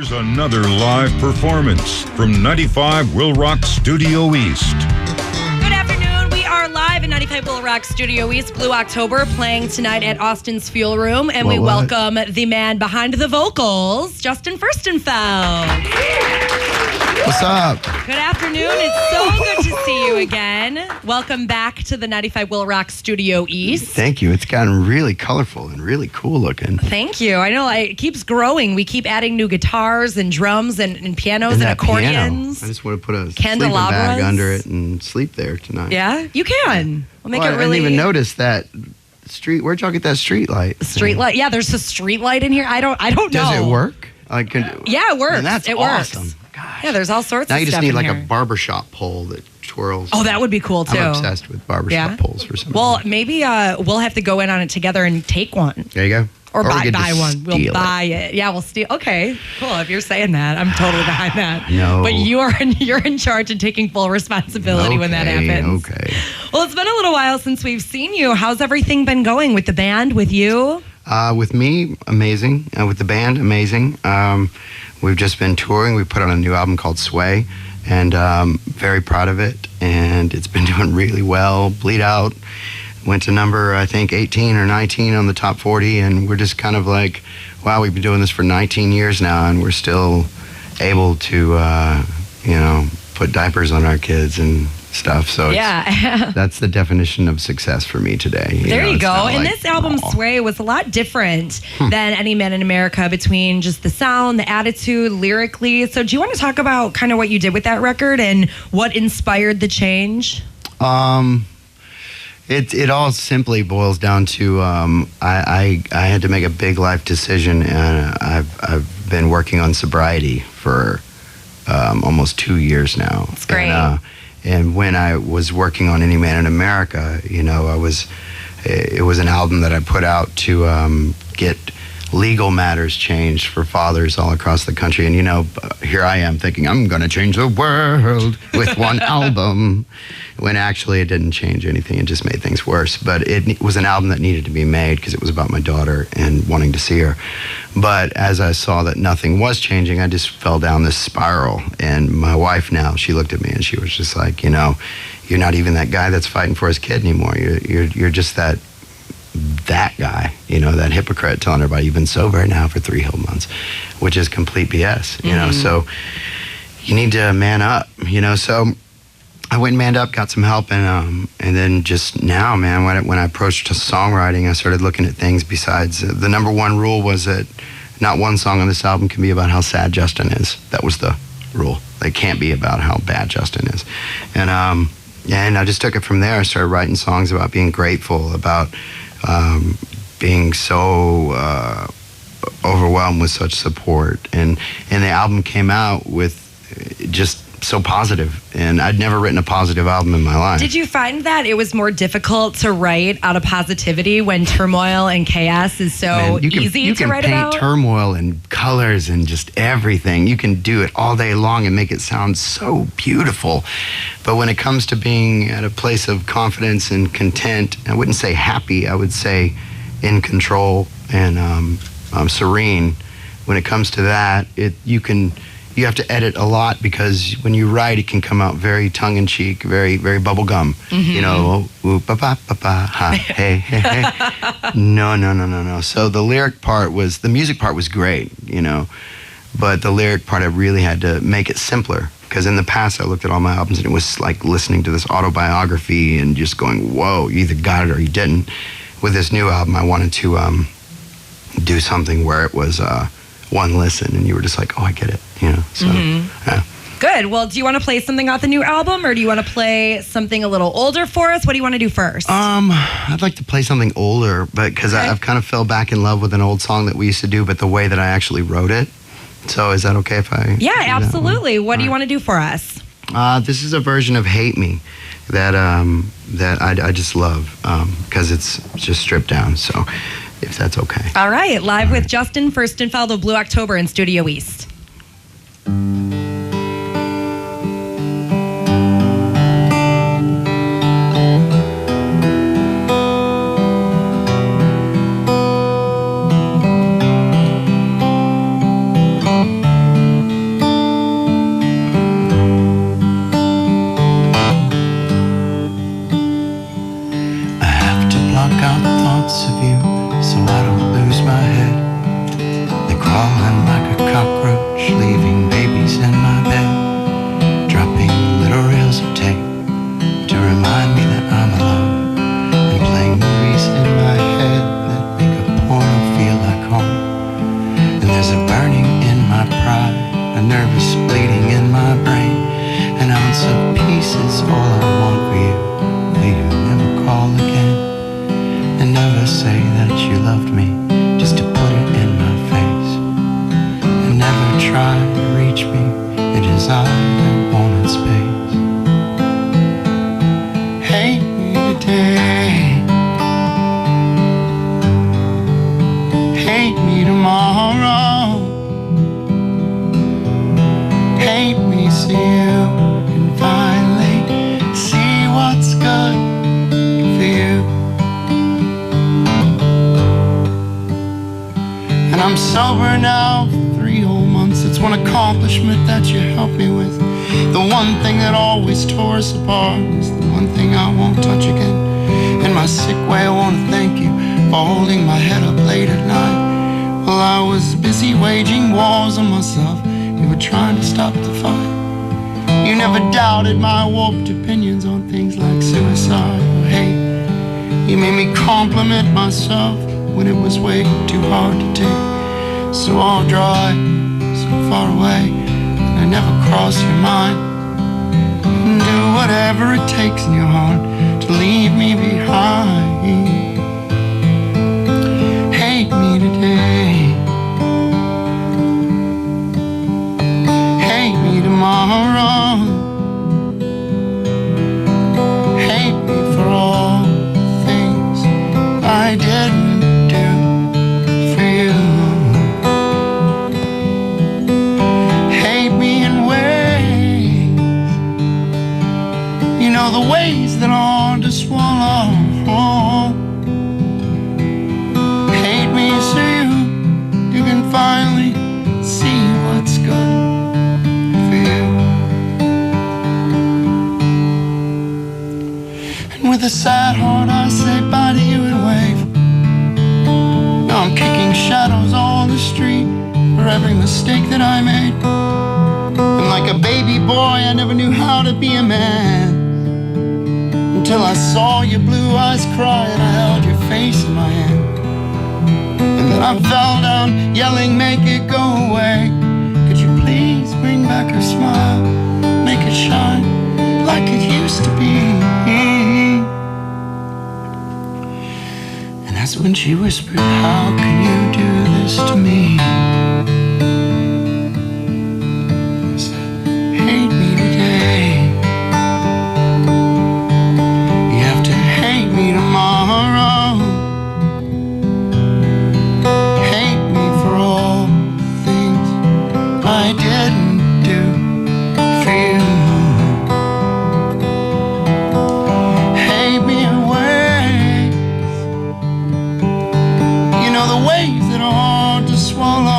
Here's another live performance from 95 WIIL Rock Studio East. Good afternoon. We are live in 95 WIIL Rock Studio East, Blue October, playing tonight at Austin's Fuel Room. And we welcome the man behind the vocals, Justin Furstenfeld. What's up? Good afternoon. It's so good to see you again. Welcome back to the 95 WIIL Rock Studio East. Thank you. It's gotten really colorful and really cool looking. Thank you. I know it keeps growing. We keep adding new guitars and drums and pianos and accordions. Piano. I just want to put a sleeping Candelabras. bag under it and sleep there tonight. Yeah, you can. We'll make it really. I didn't even notice that street. Where'd y'all get that street light? Street light. Yeah, there's a street light in here. I don't know. Does it work? Yeah, it works. Man, that's awesome. Works. Gosh. Yeah, there's all sorts now of stuff. Now you just need in like here. a barbershop pole that twirls. Oh, that would be cool too. I'm obsessed with barbershop poles for some reason. Well, maybe we'll have to go in on it together and take one. There you go. Or buy one. We'll buy it. Yeah, we'll steal. Okay, cool. If you're saying that, I'm totally behind that. No. But you're in charge and taking full responsibility when that happens. Okay. Well, it's been a little while since we've seen you. How's everything been going with the band, with you? With me, amazing. With the band, amazing. We've just been touring. We put on a new album called Sway, and very proud of it. And it's been doing really well. Bleed Out went to number, I think, 18 or 19 on the top 40, and we're just kind of like, wow, we've been doing this for 19 years now, and we're still able to, put diapers on our kids and stuff. So yeah, that's the definition of success for me today. There you go. And this album, Sway, was a lot different than Any Man in America, between just the sound, the attitude, lyrically. So do you want to talk about kind of what you did with that record and what inspired the change? It all simply boils down to I had to make a big life decision, and I've been working on sobriety for almost 2 years now. That's great. And when I was working on Any Man in America, it was an album that I put out to get legal matters changed for fathers all across the country. And, here I am thinking, I'm going to change the world with one album, when actually it didn't change anything. It just made things worse. But it was an album that needed to be made because it was about my daughter and wanting to see her. But as I saw that nothing was changing, I just fell down this spiral. And my wife now, she looked at me and she was just like, you're not even that guy that's fighting for his kid anymore. You're just that guy, that hypocrite telling everybody you've been sober now for 3 whole months, which is complete BS, so you need to man up, so I went and manned up, got some help, and then just now, man, when I approached songwriting, I started looking at things besides, the number one rule was that not one song on this album can be about how sad Justin is. That was the rule. It can't be about how bad Justin is. And I just took it from there. I started writing songs about being grateful, about being so overwhelmed with such support, and the album came out with just so positive, and I'd never written a positive album in my life. Did you find that it was more difficult to write out of positivity when turmoil and chaos is so easy to write about? You can paint turmoil and colors and just everything. You can do it all day long and make it sound so beautiful. But when it comes to being at a place of confidence and content, I wouldn't say happy, I would say in control and serene. When it comes to that, you have to edit a lot, because when you write, it can come out very tongue-in-cheek, very, very bubblegum. Ooh, ba ba ba ba, ha, hey, hey, hey. No. So the music part was great, but the lyric part, I really had to make it simpler, because in the past, I looked at all my albums, and it was like listening to this autobiography and just going, whoa, you either got it or you didn't. With this new album, I wanted to do something where it was one listen, and you were just like, oh, I get it, so yeah. Good. Well, do you want to play something off the new album, or do you want to play something a little older for us? What do you want to do first? I'd like to play something older, but because I've kind of fell back in love with an old song that we used to do, but the way that I actually wrote it. So is that okay if I? Yeah, absolutely. What do you want to do for us? This is a version of "Hate Me" that I just love, because it's just stripped down. So if that's okay. All right, live with Justin Furstenfeld of Blue October in Studio East. I've got thoughts of you, so I don't lose my head. They're crawling like a cockroach, leaving babies in my bed, dropping little reels of tape to remind me that I'm alone, and playing movies in my head that make a porno feel like home. And there's a burning in my pride, a nervous bleeding in my brain. An ounce of peace is all I want for you. Will you never call again? And never say that you loved me, just to put it in my face. And never try to reach me, it is I that wanted space. Hate me today, hate me tomorrow, hate me so you can finally see what's good for you. And I'm sober now for 3 whole months. It's one accomplishment that you helped me with. The one thing that always tore us apart is the one thing I won't touch again. In my sick way, I want to thank you for holding my head up late at night while I was busy waging wars on myself. You were trying to stop the fight. You never doubted my warped opinions on things like suicide or hate. You made me compliment myself when it was way too hard to take. So I'll drive so far away and I never cross your mind, and do whatever it takes in your heart to leave me behind. Hate me today, hate me tomorrow, hate me for all the things I didn't do for you. Hate me in ways, you know, the ways that are hard to swallow. Hate me so you can finally see what's good for you. And with a sad heart I say bye to you and wave. Now I'm kicking shadows on the street for every mistake that I made. And like a baby boy I never knew how to be a man, until I saw your blue eyes cry and I held your face in my hand. And then I fell down yelling, make it go away. Could you please bring back her smile, make it shine like it used to be. And that's when she whispered, how can you do this to me? I said, hate me today, you have to hate me tomorrow, hate me for all the things I didn't do for you. Hate me in ways, you know, the ways that are hard to swallow.